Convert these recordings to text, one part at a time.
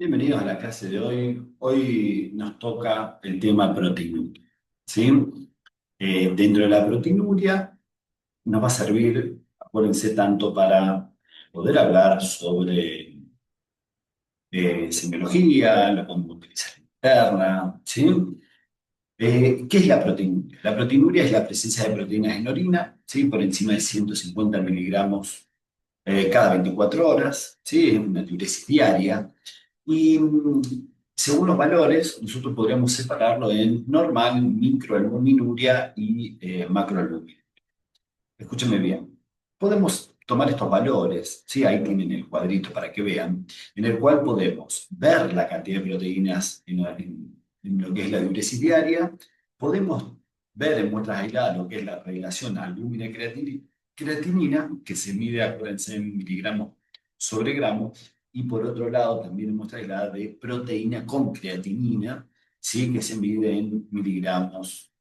Bienvenidos a la clase de hoy. Hoy nos toca el tema proteinuria, ¿sí? Dentro de la proteinuria nos va a servir, acuérdense, tanto para poder hablar sobre semiología, lo podemos utilizar interna, ¿sí? ¿Qué es la proteinuria? La proteinuria es la presencia de proteínas en orina, ¿sí? Por encima de 150 miligramos cada 24 horas, ¿sí? Es una diuresis diaria. Y según los valores, nosotros podríamos separarlo en normal, microalbuminuria y macroalbuminuria. Escúcheme bien. Podemos tomar estos valores, ¿sí? Ahí tienen el cuadrito para que vean, en el cual podemos ver la cantidad de proteínas en lo que es la diuresis diaria. Podemos ver en muestras aisladas lo que es la relación albúmina-creatinina, que se mide, acuérdense, en miligramos sobre gramo. Y por otro lado, también en muestra aislada de proteína con creatinina, ¿sí? Que se mide en miligramos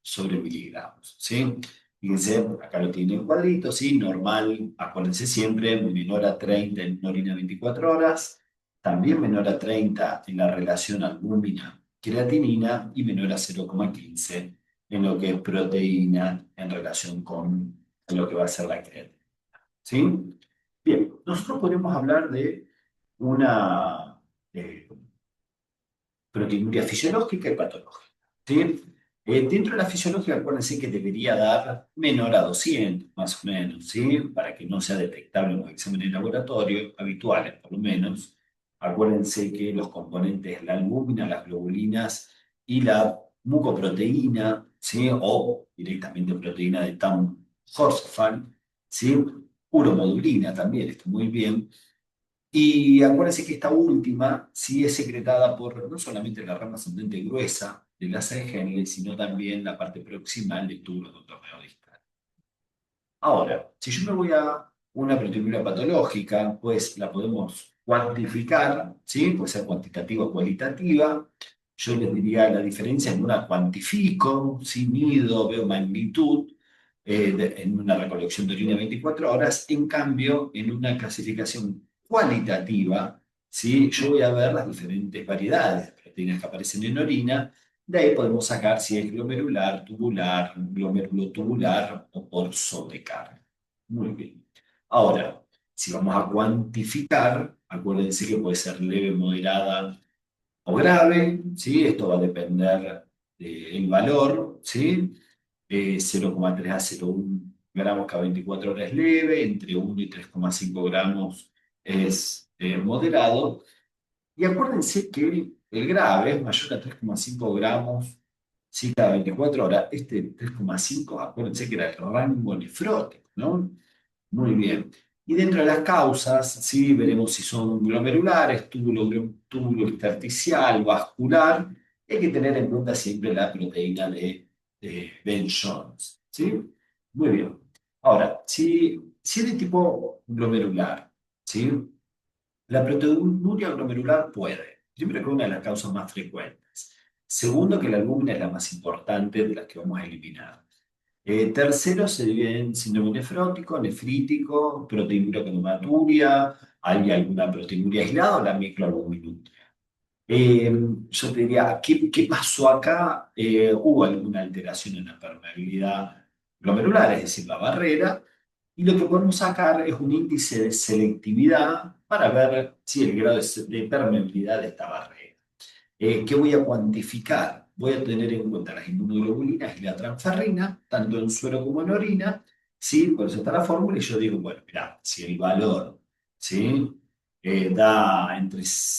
sobre miligramos, ¿sí? Fíjense, acá lo tiene en cuadrito, ¿sí? Normal, acuérdense siempre, menor a 30 en orina 24 horas, también menor a 30 en la relación albúmina-creatinina y menor a 0,15 en lo que es proteína en relación con lo que va a ser la creatina, ¿sí? Bien, nosotros podemos hablar de una eh, proteinuria fisiológica y patológica, ¿sí? Dentro de la fisiológica, acuérdense que debería dar menor a 200, más o menos, ¿sí? Para que no sea detectable en los exámenes de laboratorio, habituales por lo menos. Acuérdense que los componentes, la albúmina, las globulinas y la mucoproteína, ¿sí? O directamente proteína de Tamm-Horsfall, ¿sí? Uromodulina también, está muy bien. Y acuérdense que esta última sí es secretada por no solamente la rama ascendente gruesa del asa de Henle, sino también la parte proximal del túbulo contorneo distal. Ahora, si yo me voy a una proteinuria patológica, pues la podemos cuantificar, ¿sí? Puede ser cuantitativa o cualitativa. Yo les diría la diferencia en una cuantifico, ¿sí? Mido, veo magnitud, en una recolección de orina 24 horas. En cambio, en una clasificación cualitativa, ¿sí? Yo voy a ver las diferentes variedades de proteínas que aparecen en orina. De ahí podemos sacar si es glomerular, tubular, glomérulo tubular o por sobrecarga. Muy bien. Ahora, si vamos a cuantificar, acuérdense que puede ser leve, moderada o grave, ¿sí? Esto va a depender del valor, ¿sí? 0,3 a 0,1 gramos cada 24 horas es leve, entre 1 y 3,5 gramos es moderado. Y acuérdense que el grave es mayor a 3,5 gramos, sí, cada 24 horas. Este 3,5, acuérdense que era el rango nefrótico, ¿no? Muy bien. Y dentro de las causas, sí, veremos si son glomerulares, túbulo intersticial, vascular. Hay que tener en cuenta siempre la proteína de Ben-Jones, ¿sí? Muy bien. Ahora, si es de tipo glomerular, ¿sí? La proteinuria glomerular puede. Primero, que es una de las causas más frecuentes. Segundo, que la albúmina es la más importante de las que vamos a eliminar. Tercero, se divide en síndrome nefrótico, nefrítico, proteinuria con hematuria, hay alguna proteinuria aislada o la microalbuminuria. Eh, yo te diría, ¿qué pasó acá? Hubo alguna alteración en la permeabilidad glomerular, es decir, la barrera, y lo que podemos sacar es un índice de selectividad para ver si el grado de permeabilidad de esta barrera. ¿Qué voy a cuantificar? Voy a tener en cuenta las inmunoglobulinas y la transferrina, tanto en suero como en orina, ¿sí? Por eso está la fórmula, y yo digo, bueno, mira, si el valor, ¿sí? Da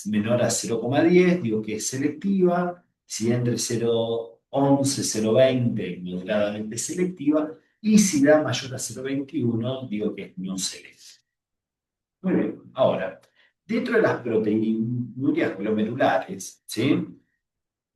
menor a 0,10, digo que es selectiva, si entre 0,11, 0,20, moderadamente selectiva, y si da mayor a 0,21, digo que es no selectiva. Muy bien, ahora, dentro de las proteinurias glomerulares, ¿sí?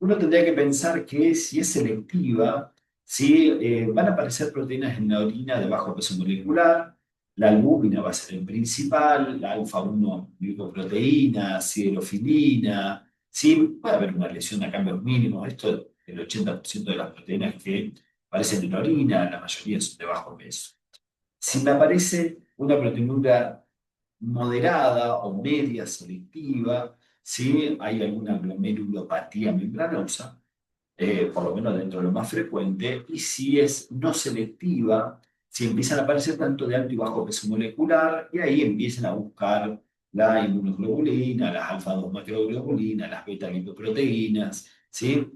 Uno tendría que pensar que si es selectiva, ¿sí? Van a aparecer proteínas en la orina de bajo peso molecular, la albúmina va a ser el principal, la alfa-1 glicoproteína, siderofilina, ¿sí? Puede haber una lesión a cambios mínimos, esto es el 80% de las proteínas que aparecen en la orina, la mayoría son de bajo peso. Si me aparece una proteinura moderada o media selectiva, ¿sí? Hay alguna glomerulopatía membranosa, por lo menos dentro de lo más frecuente, y si es no selectiva, si empiezan a aparecer tanto de alto y bajo peso molecular, y ahí empiezan a buscar la inmunoglobulina, las alfa-2 macroglobulinas, las beta-lipoproteínas, ¿sí?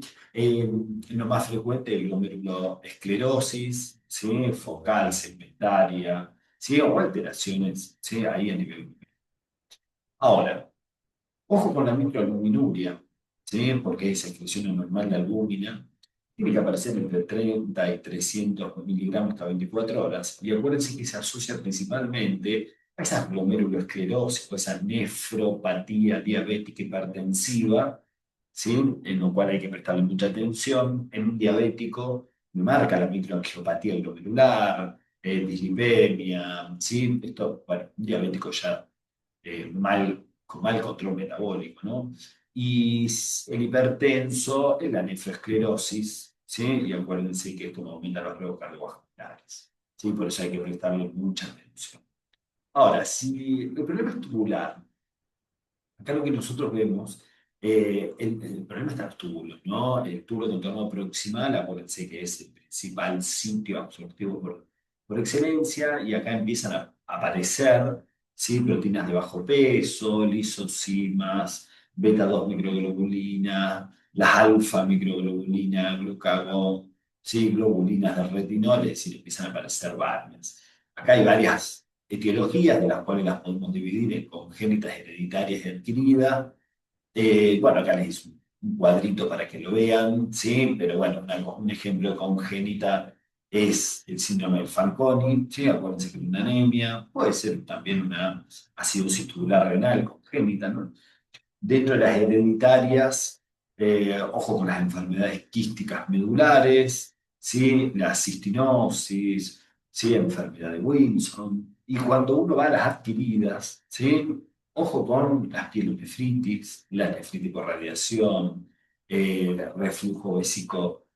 Lo más frecuente es glomeruloesclerosis, ¿sí? Focal, segmentaria, ¿sí? O alteraciones, ¿sí? Ahí a nivel. Ahora, ojo con la microalbuminuria, ¿sí? Porque esa excreción normal de albúmina tiene que aparecer entre 30 y 300 miligramos cada 24 horas. Y acuérdense que se asocia principalmente a esa glomerulosclerosis, o esa nefropatía diabética hipertensiva, ¿sí? En lo cual hay que prestarle mucha atención. En un diabético marca la microangiopatía glomerular, dislipemia, ¿sí? Esto, bueno, un diabético ya con mal control metabólico, ¿no? Y el hipertenso es la nefroesclerosis, ¿sí? Y acuérdense que esto aumenta los riesgos cardiovasculares, ¿sí? Por eso hay que prestarle mucha atención. Ahora, si el problema es tubular, acá lo que nosotros vemos, el problema está en los túbulos, ¿no? El túbulo de contorno proximal, acuérdense que es el principal sitio absortivo por excelencia, y acá empiezan a aparecer, ¿sí? Proteínas de bajo peso, lisocimas, beta 2 microglobulina, las alfa microglobulina, glucagón, ¿sí? Globulinas de retinol, es decir, empiezan a aparecer varias. Acá hay varias etiologías, de las cuales las podemos dividir en congénitas, hereditarias y adquiridas. Bueno, acá les hice un cuadrito para que lo vean, ¿sí? Pero bueno, un ejemplo de congénita es el síndrome de Fanconi, ¿sí? Acuérdense que es una anemia, puede ser también una acidosis tubular renal congénita, ¿no? Dentro de las hereditarias, ojo con las enfermedades quísticas medulares, ¿sí? La cistinosis, ¿sí? Enfermedad de Wilson. Y cuando uno va a las adquiridas, ¿sí? Ojo con las pielonefritis, la nefritis por radiación, reflujo vésico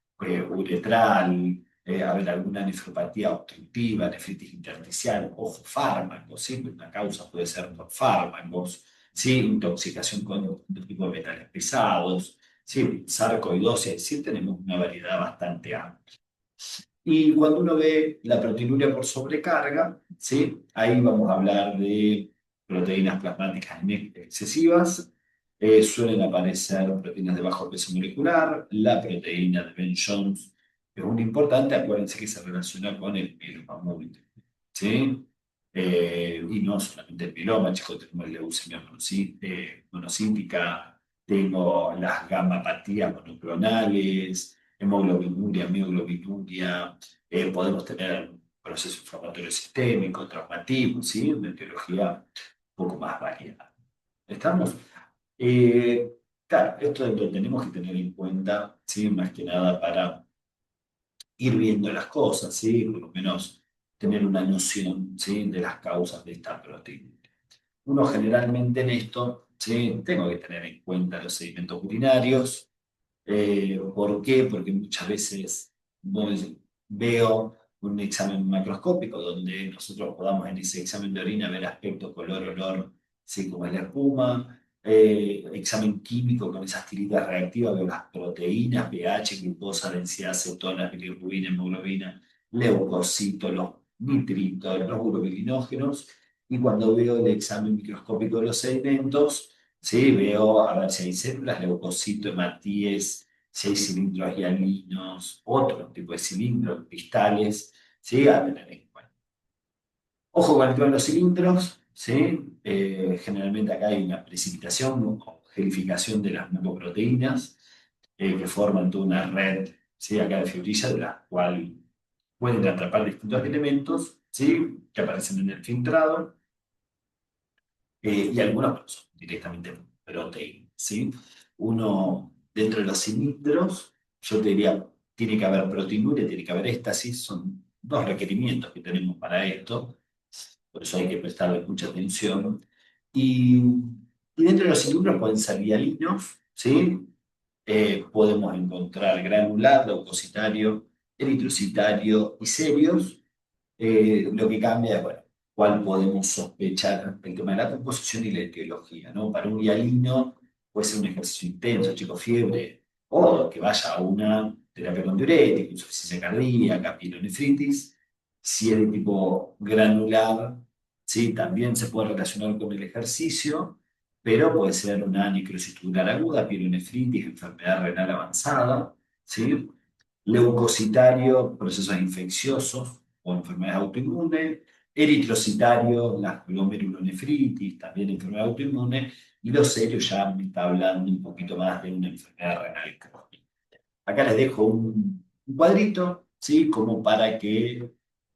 uretral, a ver, alguna nefropatía obstructiva, nefritis intersticial, ojo, fármacos, ¿sí? Una causa puede ser por fármacos, ¿sí? Intoxicación con otro tipo de metales pesados, ¿sí? Sarcoidosis, sí tenemos una variedad bastante amplia. Y cuando uno ve la proteinuria por sobrecarga, ¿sí? Ahí vamos a hablar de proteínas plasmáticas excesivas, suelen aparecer proteínas de bajo peso molecular, la proteína de Ben-Jones es muy importante, acuérdense que se relaciona con el mieloma múltiple, ¿sí? Y no solamente el mieloma, chicos, tenemos leucemia monocítica, tengo las gamapatías monoclonales, hemoglobinuria, mioglobinuria, podemos tener un proceso inflamatorio sistémico, traumatismo, ¿sí? Una etiología un poco más variada. ¿Estamos? Eh, claro, esto lo tenemos que tener en cuenta, ¿sí? Más que nada para ir viendo las cosas, ¿sí? Por lo menos tener una noción, ¿sí? De las causas de esta proteína. Uno generalmente en esto, ¿sí? Tengo que tener en cuenta los sedimentos urinarios. ¿Por qué? Porque muchas veces veo un examen macroscópico donde nosotros podamos en ese examen de orina ver aspecto, color, olor, ¿sí? Como es la espuma. Examen químico con esas tiritas reactivas, veo las proteínas, pH, glucosa, densidad, cetonas, bilirrubina, hemoglobina, leucocitos, los nitritos, los urobilinógenos. Y cuando veo el examen microscópico de los sedimentos, sí, veo a ver si hay células, leucocitos, hematíes, si hay cilindros hialinos, otro tipo de cilindros, cristales, ¿sí? A tener en cuenta. Ojo con el tema de los cilindros, ¿sí? Generalmente acá hay una precipitación o gelificación de las mucoproteínas que forman toda una red, ¿sí? Acá de fibrilla, de la cual pueden atrapar distintos elementos, ¿sí? Que aparecen en el filtrado, y algunos bueno, son directamente proteínas, ¿sí? Uno, dentro de los cilindros, yo te diría, tiene que haber proteinuria, tiene que haber éstasis, son dos requerimientos que tenemos para esto, por eso hay que prestarle mucha atención. Y, y dentro de los cilindros pueden ser hialinos, ¿sí? Podemos encontrar granular, leucocitario, eritrocitario y serios. Lo que cambia, bueno, cuál podemos sospechar el tema de la composición y la etiología, ¿no? Para un hialino puede ser un ejercicio intenso, chico, fiebre, o que vaya a una terapia con diurético, insuficiencia cardíaca, pielonefritis. Si es de tipo granular, ¿sí? También se puede relacionar con el ejercicio, pero puede ser una necrosis tubular aguda, pielonefritis, enfermedad renal avanzada, ¿sí? Leucocitario, procesos infecciosos o enfermedades autoinmunes, eritrocitario, la glomerulonefritis, también enfermedad autoinmune, y lo serio ya me está hablando un poquito más de una enfermedad renal crónica. Acá les dejo un cuadrito, ¿sí? Como para que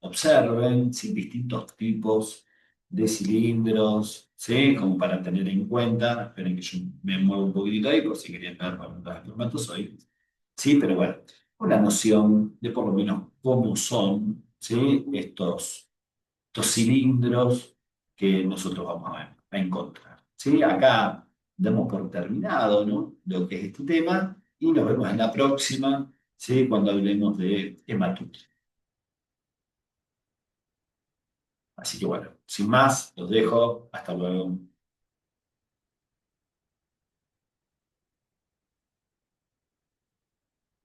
observen, ¿sí? Distintos tipos de cilindros, ¿sí? Como para tener en cuenta. Esperen que yo me muevo un poquitito ahí por si querían ver los espermatozoides. Sí, pero bueno, una noción de por lo menos cómo son, ¿sí? Estos cilindros que nosotros vamos a encontrar. ¿Sí? Acá damos por terminado, ¿no? Lo que es este tema y nos vemos en la próxima, ¿sí? Cuando hablemos de hematura. Así que bueno, sin más, los dejo. Hasta luego.